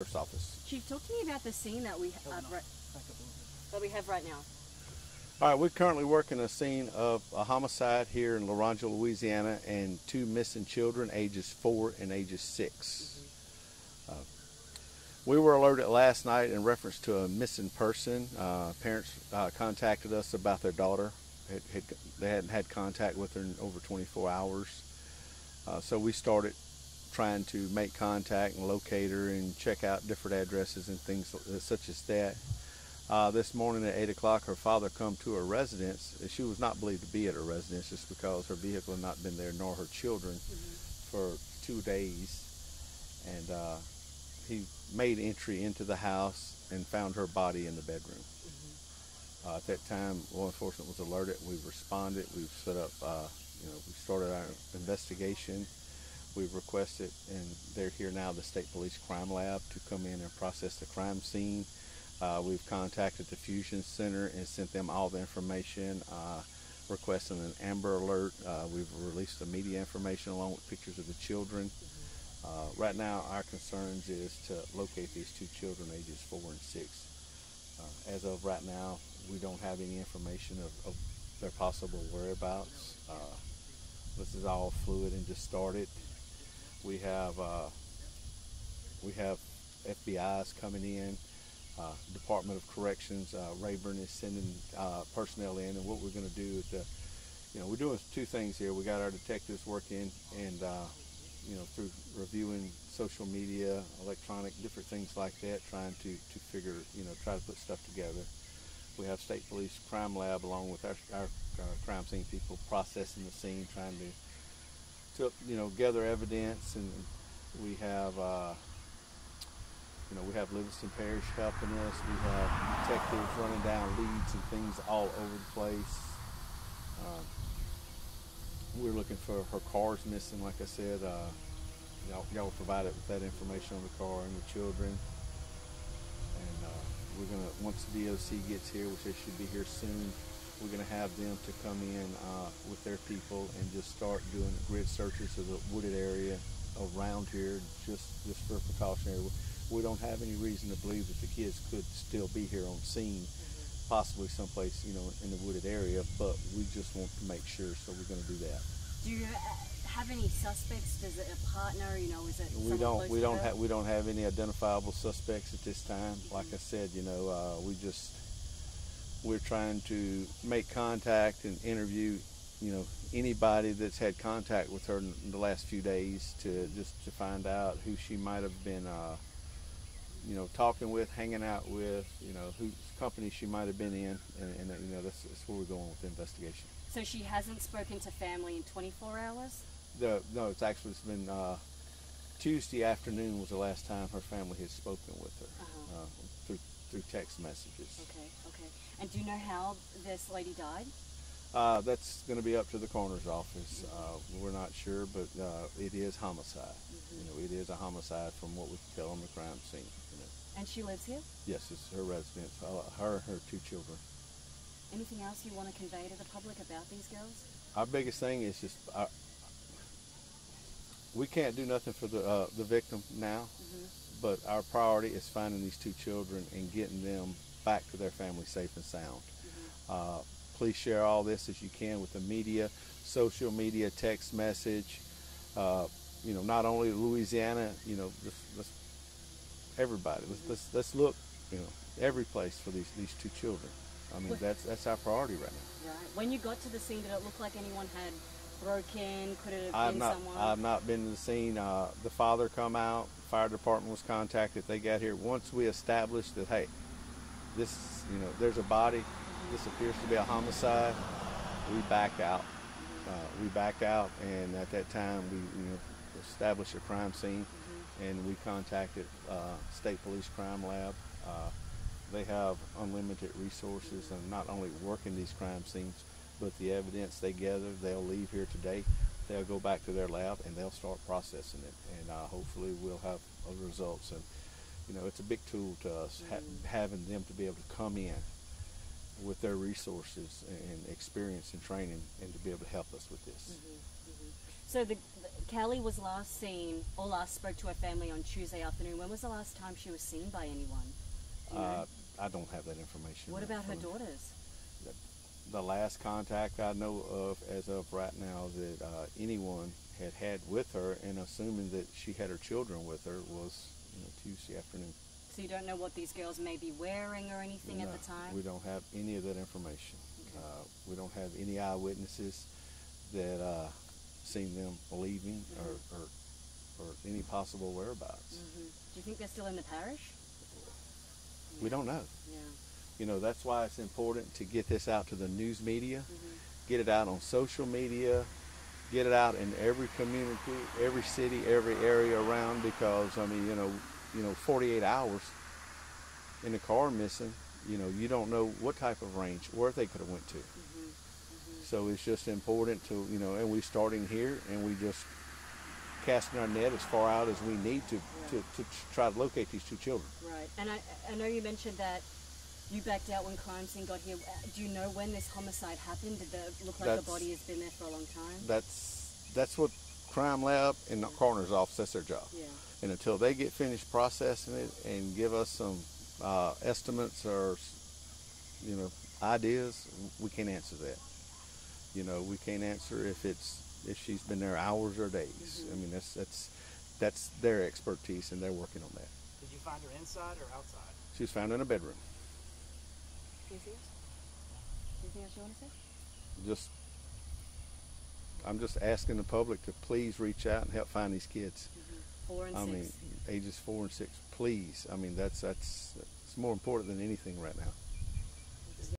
Sheriff's Office. Chief, talk to me about the scene that we have right now. All right, we're currently working a scene of a homicide here in Laronja, Louisiana, and two missing children, ages 4 and ages 6. We were alerted last night in reference to a missing person. Parents contacted us about their daughter. They hadn't had contact with her in over 24 hours. So we started trying to make contact and locate her and check out different addresses and things such as that. This morning at 8 o'clock, her father come to her residence. She was not believed to be at her residence just because her vehicle had not been there, nor her children, for 2 days. And he made entry into the house and found her body in the bedroom. At that time, law enforcement was alerted. We responded. We've set up, we started our investigation. We've requested, and they're here now, the State Police Crime Lab to come in and process the crime scene. We've contacted the Fusion Center and sent them all the information, requesting an Amber Alert. We've released the media information along with pictures of the children. Right now, our concerns is to locate these two children, ages 4 and 6. As of right now, we don't have any information of their possible whereabouts. This is all fluid and just started. We have FBI's coming in. Department of Corrections, Rayburn is sending personnel in, and what we're going to do is, we're doing two things here. We got our detectives working, and through reviewing social media, electronic, different things like that, trying to figure, try to put stuff together. We have State Police Crime Lab along with our crime scene people processing the scene, trying to gather evidence, and we have Livingston Parish helping us. We have detectives running down leads and things all over the place. We're looking for her car's missing, like I said. Y'all were provided with that information on the car and the children. And we're gonna, once the DOC gets here, which they should be here soon, we're gonna have them to come in with their people and just start doing grid searches of the wooded area around here, just for precautionary. We don't have any reason to believe that the kids could still be here on scene, possibly someplace, in the wooded area, but we just want to make sure, so we're going to do that. Do you have any suspects? Does it a partner, is it We don't have any identifiable suspects at this time. Like I said, we're trying to make contact and interview, anybody that's had contact with her in the last few days to find out who she might have been talking with, hanging out with, whose company she might have been in, and that's where we're going with the investigation. So she hasn't spoken to family in 24 hours? No, it's been Tuesday afternoon was the last time her family had spoken with her, through text messages. Okay. And do you know how this lady died? That's going to be up to the coroner's office. We're not sure, but it is homicide. It is a homicide from what we can tell on the crime scene. And she lives here? Yes, it's her residence. Her and her 2 children. Anything else you want to convey to the public about these girls? Our biggest thing is just we can't do nothing for the victim now, but our priority is finding these 2 children and getting them back to their family safe and sound. Please share all this as you can with the media, social media, text message. Not only Louisiana, let's everybody. Let's look, every place for these 2 children. I mean, that's our priority right now. Right. When you got to the scene, did it look like anyone had broken? Could it have been someone? I've not been to the scene. The father come out. Fire department was contacted. They got here. Once we established that, hey, this, there's a body. This appears to be a homicide. We back out. And at that time, we established a crime scene, and we contacted State Police Crime Lab. They have unlimited resources, and not only working these crime scenes, but the evidence they gather. They'll leave here today. They'll go back to their lab, and they'll start processing it, and hopefully we'll have results. And it's a big tool to us, having them to be able to come in with their resources and experience and training, and to be able to help us with this. So Kelly was last seen, or last spoke to her family on Tuesday afternoon. When was the last time she was seen by anyone? Do you know? I don't have that information. What about her daughters? The last contact I know of as of right now that anyone had with her, and assuming that she had her children with her, was Tuesday afternoon. So you don't know what these girls may be wearing or anything at the time? We don't have any of that information. Okay. We don't have any eyewitnesses that seen them leaving or any possible whereabouts. Do you think they're still in the parish? We don't know. Yeah. That's why it's important to get this out to the news media, get it out on social media, get it out in every community, every city, every area around, because 48 hours in the car missing, you don't know what type of range, where they could have went to. So it's just important to, and we starting here, and we just casting our net as far out as we need to try to locate these two children. Right. And I know you mentioned that you backed out when crime scene got here. Do you know when this homicide happened? Did it look like the body has been there for a long time? That's what crime lab and the coroner's office, that's their job. Yeah. And until they get finished processing it and give us some estimates or ideas, we can't answer that. We can't answer if she's been there hours or days. I mean, that's their expertise, and they're working on that. Did you find her inside or outside? She was found in a bedroom. Anything else you want to say? I'm just asking the public to please reach out and help find these kids. 4 and 6. Ages 4 and 6. Please. That's more important than anything right now.